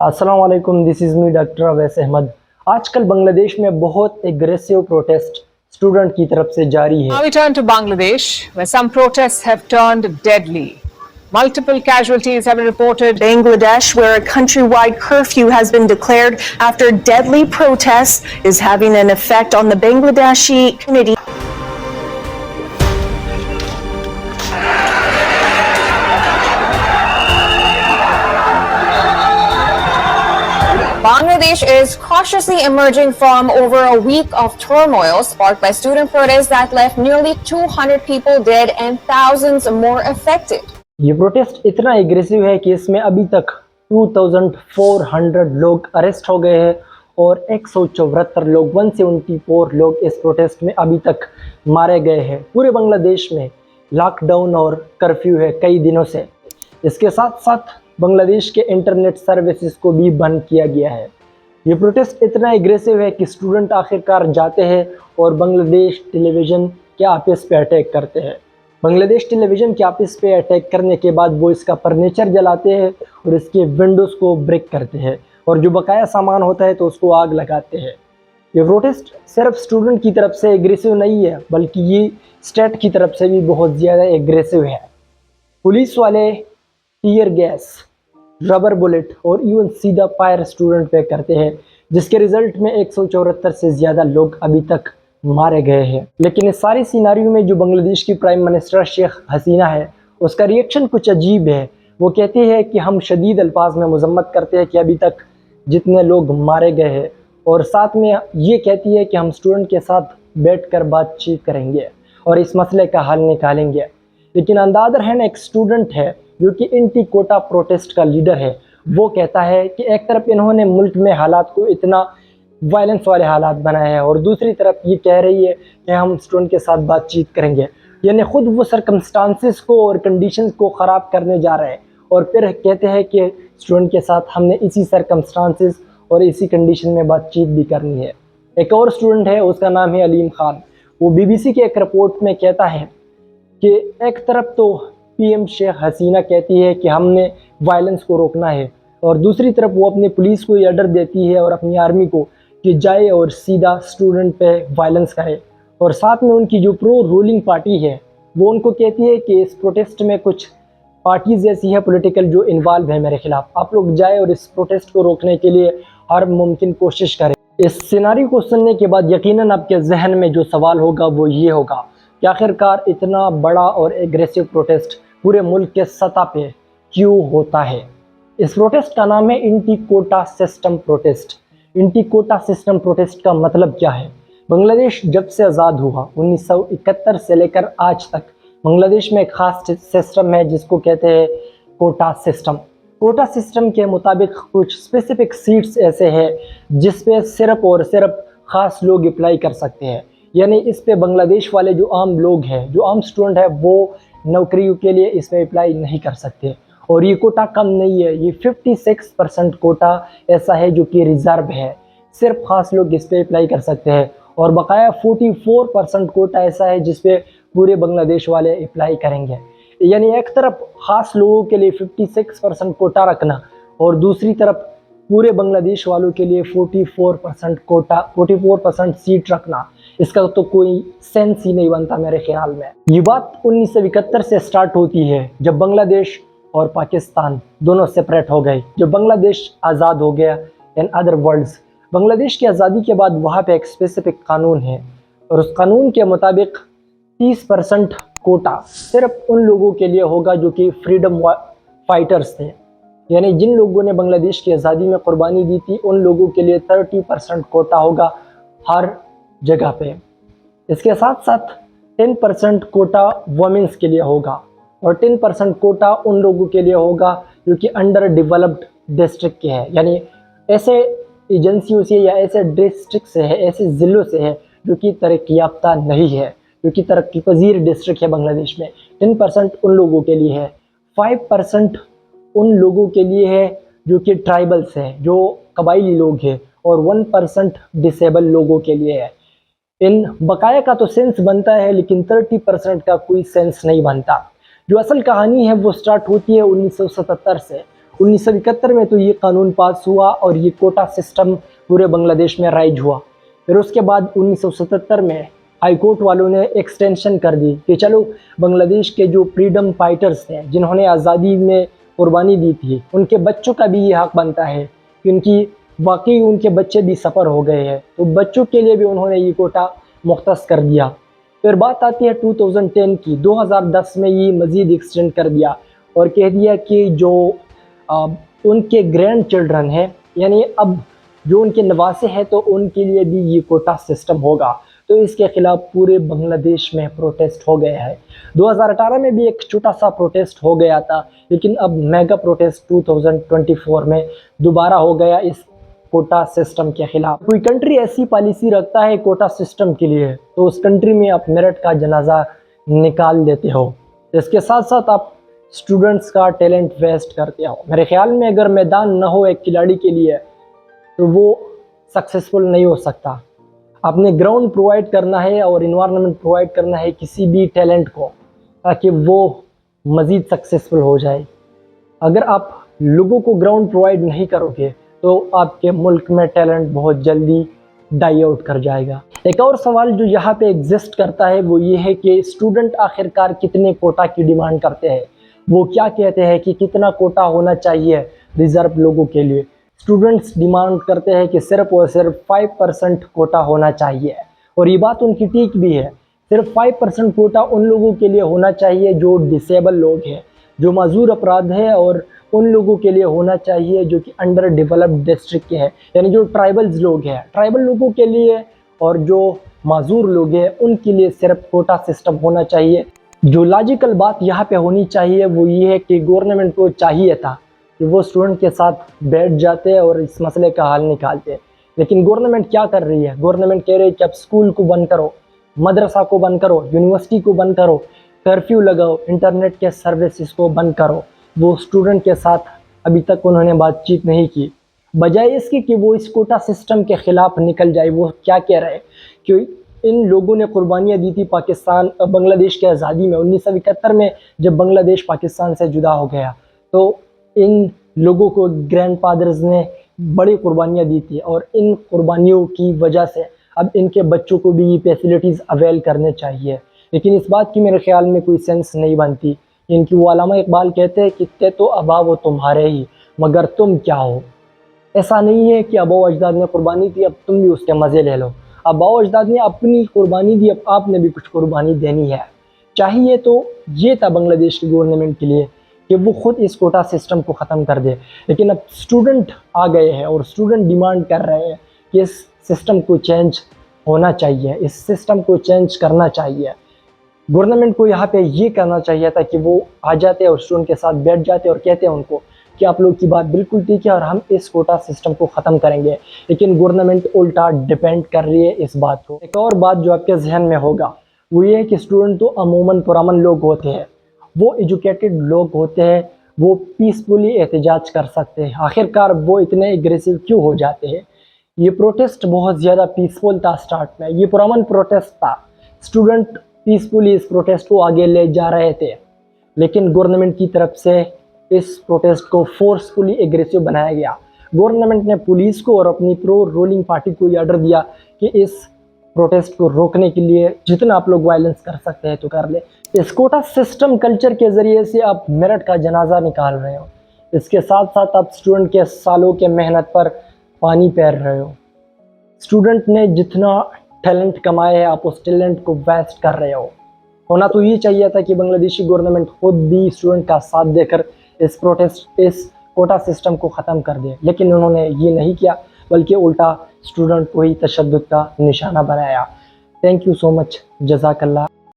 अस्सलाम वालेकुम, this is me doctor Awais Ahmad. आजकल बांग्लादेश में बहुत एग्रेसिव प्रोटेस्ट स्टूडेंट की तरफ से जारी है। Now we turn to Bangladesh, where some protests have turned deadly. Multiple casualties have been reported. Bangladesh, where a countrywide curfew has been declared after deadly protests is having an effect on the Bangladeshi community. Bangladesh is cautiously emerging from over a week of turmoil sparked by student protests that left nearly 200 people dead and thousands more affected. ये protest इतना aggressive है कि इसमें अभी तक 2400 लोग arrest हो गए हैं और 174 लोग 174 लोग इस प्रोटेस्ट में अभी तक मारे गए हैं। पूरे बांग्लादेश में लॉकडाउन और कर्फ्यू है कई दिनों से। इसके साथ साथ बांग्लादेश के इंटरनेट सर्विसेज को भी बंद किया गया है। ये प्रोटेस्ट इतना एग्रेसिव है कि स्टूडेंट आखिरकार जाते हैं और बांग्लादेश टेलीविज़न के ऑफिस पे अटैक करते हैं। बांग्लादेश टेलीविज़न के ऑफिस पे अटैक करने के बाद वो इसका फर्नीचर जलाते हैं और इसके विंडोज़ को ब्रेक करते हैं और जो बकाया सामान होता है तो उसको आग लगाते हैं। ये प्रोटेस्ट सिर्फ स्टूडेंट की तरफ से एग्रेसिव नहीं है, बल्कि ये स्टेट की तरफ से भी बहुत ज़्यादा एग्रेसिव है। पुलिस वाले टीयर गैस, रबर बुलेट और इवन सीधा फायर स्टूडेंट पे करते हैं, जिसके रिजल्ट में 174 से ज़्यादा लोग अभी तक मारे गए हैं। लेकिन इस सारी सिनारियो में जो बांग्लादेश की प्राइम मिनिस्टर शेख हसीना है, उसका रिएक्शन कुछ अजीब है। वो कहती है कि हम शदीद अल्फाज में मजम्मत करते हैं कि अभी तक जितने लोग मारे गए हैं, और साथ में ये कहती है कि हम स्टूडेंट के साथ बैठकर बातचीत करेंगे और इस मसले का हल निकालेंगे। लेकिन ऑन द अदर हैंड एक स्टूडेंट है जो कि एंटी कोटा प्रोटेस्ट का लीडर है, वो कहता है कि एक तरफ इन्होंने मुल्क में हालात को इतना वायलेंस वाले हालात बनाए हैं और दूसरी तरफ ये कह रही है कि हम स्टूडेंट के साथ बातचीत करेंगे। यानी खुद वो सर्कमस्टांसेस को और कंडीशंस को ख़राब करने जा रहे हैं और फिर कहते हैं कि स्टूडेंट के साथ हमने इसी सर्कमस्टांसेस और इसी कंडीशन में बातचीत भी करनी है। एक और स्टूडेंट है, उसका नाम है अलीम खान। वो BBC के एक रिपोर्ट में कहता है कि एक तरफ तो PM शेख हसीना कहती है कि हमने वायलेंस को रोकना है और दूसरी तरफ वो अपनी पुलिस को ये ऑर्डर देती है और अपनी आर्मी को कि जाए और सीधा स्टूडेंट पे वायलेंस करे। और साथ में उनकी जो प्रो रूलिंग पार्टी है वो उनको कहती है कि इस प्रोटेस्ट में कुछ पार्टीज ऐसी है पॉलिटिकल जो इन्वॉल्व है मेरे खिलाफ, आप लोग जाए और इस प्रोटेस्ट को रोकने के लिए हर मुमकिन कोशिश करें। इस सिनारियो को सुनने के बाद यकीनन आपके जहन में जो सवाल होगा वो ये होगा कि आखिरकार इतना बड़ा और एग्रेसिव प्रोटेस्ट पूरे मुल्क के सतह पे क्यों होता है। इस प्रोटेस्ट का नाम है anti quota system protest. Anti quota system protest का मतलब क्या है? बांग्लादेश जब से आज़ाद हुआ 1971 से लेकर आज तक बांग्लादेश में एक ख़ास सिस्टम है जिसको कहते हैं कोटा सिस्टम। कोटा सिस्टम के मुताबिक कुछ स्पेसिफिक सीट्स ऐसे हैं जिस पे सिर्फ और सिर्फ ख़ास लोग अप्लाई कर सकते हैं। यानी इस पे बांग्लादेश वाले जो आम लोग हैं, जो आम स्टूडेंट है, वो नौकरियों के लिए इसमें अप्लाई नहीं कर सकते। और ये कोटा कम नहीं है, ये 56% कोटा ऐसा है जो कि रिज़र्व है, सिर्फ ख़ास लोग इस पे अप्लाई कर सकते हैं। और बकाया 44% कोटा ऐसा है जिस पे पूरे बांग्लादेश वाले अप्लाई करेंगे। यानी एक तरफ ख़ास लोगों के लिए 56% कोटा रखना और दूसरी तरफ पूरे बांग्लादेश वालों के लिए 44% कोटा, 44% सीट रखना, इसका तो कोई सेंस ही नहीं बनता मेरे ख्याल में। ये बात 1971 से स्टार्ट होती है जब बांग्लादेश और पाकिस्तान दोनों सेपरेट हो गए, जब बांग्लादेश आज़ाद हो गया। इन अदर वर्ड्स, बांग्लादेश की आज़ादी के बाद वहाँ पे एक स्पेसिफिक कानून है और उस कानून के मुताबिक 30% कोटा सिर्फ उन लोगों के लिए होगा जो कि फ्रीडम फाइटर्स थे। यानी जिन लोगों ने बांग्लादेश की आज़ादी में कुर्बानी दी थी उन लोगों के लिए 30% कोटा होगा हर जगह पे। इसके साथ साथ 10% कोटा वुमेन्स के लिए होगा और 10% कोटा उन लोगों के लिए होगा जो कि अंडर डेवलप्ड डिस्ट्रिक्ट के हैं। यानी ऐसे एजेंसियों से या ऐसे डिस्ट्रिक्ट से है, ऐसे ज़िलों से है जो कि तरक्की याफ्ता नहीं है, जो कि तरक्की पजीर डिस्ट्रिक्ट है बांग्लादेश में। 10% उन लोगों के लिए है, 5% उन लोगों के लिए है जो कि ट्राइबल्स हैं, जो कबाइली लोग हैं, और 1% डिसेबल लोगों के लिए है। इन बकाया का तो सेंस बनता है लेकिन 30% का कोई सेंस नहीं बनता। जो असल कहानी है वो स्टार्ट होती है 1977 से 1971 में तो ये कानून पास हुआ और ये कोटा सिस्टम पूरे बांग्लादेश में राइज हुआ। फिर उसके बाद 1977 में हाई कोर्ट वालों ने एक्सटेंशन कर दी कि चलो बांग्लादेश के जो फ्रीडम फाइटर्स थे जिन्होंने आज़ादी में कुर्बानी दी थी, उनके बच्चों का भी ये हक बनता है कि वाकई उनके बच्चे भी सफ़र हो गए हैं, तो बच्चों के लिए भी उन्होंने ये कोटा मुख्तस कर दिया। फिर बात आती है 2010 की, 2010 में ये मज़ीद एक्सटेंड कर दिया और कह दिया कि जो उनके ग्रैंड चिल्ड्रन हैं, यानी अब जो उनके नवासे हैं, तो उनके लिए भी ये कोटा सिस्टम होगा। तो इसके ख़िलाफ़ पूरे बांग्लादेश में प्रोटेस्ट हो गया है। 2018 में भी एक छोटा सा प्रोटेस्ट हो गया था, लेकिन अब मेगा प्रोटेस्ट 2024 में दोबारा हो गया इस कोटा सिस्टम के ख़िलाफ़। कोई कंट्री ऐसी पॉलिसी रखता है कोटा सिस्टम के लिए, तो उस कंट्री में आप मेरिट का जनाजा निकाल देते हो। इसके साथ साथ आप स्टूडेंट्स का टैलेंट वेस्ट करते हो। मेरे ख्याल में अगर मैदान ना हो एक खिलाड़ी के लिए तो वो सक्सेसफुल नहीं हो सकता। आपने ग्राउंड प्रोवाइड करना है और इन्वायरमेंट प्रोवाइड करना है किसी भी टैलेंट को, ताकि वो मज़ीद सक्सेसफुल हो जाए। अगर आप लोगों को ग्राउंड प्रोवाइड नहीं करोगे तो आपके मुल्क में टैलेंट बहुत जल्दी डाई आउट कर जाएगा। एक और सवाल जो यहाँ पे एग्जिस्ट करता है वो ये है कि स्टूडेंट आखिरकार कितने कोटा की डिमांड करते हैं। वो क्या कहते हैं कि कितना कोटा होना चाहिए रिज़र्व लोगों के लिए। स्टूडेंट्स डिमांड करते हैं कि सिर्फ और सिर्फ 5% कोटा होना चाहिए, और ये बात उनकी ठीक भी है। सिर्फ 5% कोटा उन लोगों के लिए होना चाहिए जो डिसेबल लोग हैं, जो माजूर अपराध है, और उन लोगों के लिए होना चाहिए जो कि अंडर डेवलप्ड डिस्ट्रिक्ट के हैं, यानी जो ट्राइबल्स लोग हैं। ट्राइबल लोगों के लिए और जो माजूर लोग हैं उनके लिए सिर्फ कोटा सिस्टम होना चाहिए। जो लॉजिकल बात यहाँ पे होनी चाहिए वो ये है कि गवर्नमेंट को चाहिए था कि वो स्टूडेंट के साथ बैठ जाते और इस मसले का हल निकालते, लेकिन गवर्नमेंट क्या कर रही है? गवर्नमेंट कह रही है कि अब स्कूल को बंद करो, मदरसा को बंद करो, यूनिवर्सिटी को बंद करो, कर्फ्यू लगाओ, इंटरनेट के सर्विसेज को बंद करो। वो स्टूडेंट के साथ अभी तक उन्होंने बातचीत नहीं की, बजाय इसके कि वो इस कोटा सिस्टम के ख़िलाफ़ निकल जाए। वो क्या कह रहे हैं कि इन लोगों ने कुर्बानियाँ दी थी बांग्लादेश की आज़ादी में। 1971 में जब बांग्लादेश पाकिस्तान से जुदा हो गया तो इन लोगों को ग्रैंड फादर्स ने बड़ी कुर्बानियाँ दी थी, और इन कुर्बानियों की वजह से अब इनके बच्चों को भी ये फैसिलिटीज़ अवेल करने चाहिए। लेकिन इस बात की मेरे ख्याल में कोई सेंस नहीं बनती। इनकी वो अल्लामा इकबाल कहते हैं कि ते तो अबा वो तुम्हारे ही, मगर तुम क्या हो। ऐसा नहीं है कि आबा अजदाद ने कुर्बानी दी अब तुम भी उसके मज़े ले लो। आबा अजदाद ने अपनी कुर्बानी दी, अब आपने भी कुछ कुर्बानी देनी है। चाहिए तो ये था बांग्लादेश की गवर्नमेंट के लिए कि वो ख़ुद इस कोटा सिस्टम को ख़त्म कर दे, लेकिन अब स्टूडेंट आ गए हैं और स्टूडेंट डिमांड कर रहे हैं कि इस सिस्टम को चेंज होना चाहिए, इस सिस्टम को चेंज करना चाहिए। गवर्नमेंट को यहाँ पे ये करना चाहिए था कि वो आ जाते और स्टूडेंट के साथ बैठ जाते और कहते हैं उनको कि आप लोग की बात बिल्कुल ठीक है और हम इस कोटा सिस्टम को ख़त्म करेंगे, लेकिन गवर्नमेंट उल्टा डिपेंड कर रही है इस बात को। एक और बात जो आपके जहन में होगा वो ये है कि स्टूडेंट तो अमूमन पुरअमन लोग होते हैं, वो एजुकेटेड लोग होते हैं, वो पीसफुली एहतजाज कर सकते हैं। आखिरकार वो इतने एग्रेसिव क्यों हो जाते हैं? ये प्रोटेस्ट बहुत ज़्यादा पीसफुल था स्टार्ट में, ये पुरअमन प्रोटेस्ट था, स्टूडेंट पीसफुली इस प्रोटेस्ट को आगे ले जा रहे थे, लेकिन गवर्नमेंट की तरफ से इस प्रोटेस्ट को फोर्सफुली एग्रेसिव बनाया गया। गवर्नमेंट ने पुलिस को और अपनी प्रो रूलिंग पार्टी को ये ऑर्डर दिया कि इस प्रोटेस्ट को रोकने के लिए जितना आप लोग वायलेंस कर सकते हैं तो कर ले। इस कोटा सिस्टम कल्चर के ज़रिए से आप मेरिट का जनाजा निकाल रहे हो, इसके साथ साथ आप स्टूडेंट के सालों के मेहनत पर पानी फेर रहे हो। स्टूडेंट ने जितना टैलेंट कमाया है आप उस टैलेंट को वेस्ट कर रहे हो। होना तो ये चाहिए था कि बांग्लादेशी गवर्नमेंट खुद भी स्टूडेंट का साथ देकर इस कोटा सिस्टम को ख़त्म कर दे, लेकिन उन्होंने ये नहीं किया, बल्कि उल्टा स्टूडेंट को ही तशद्दुद का निशाना बनाया। थैंक यू सो मच, जज़ाकल्लाह।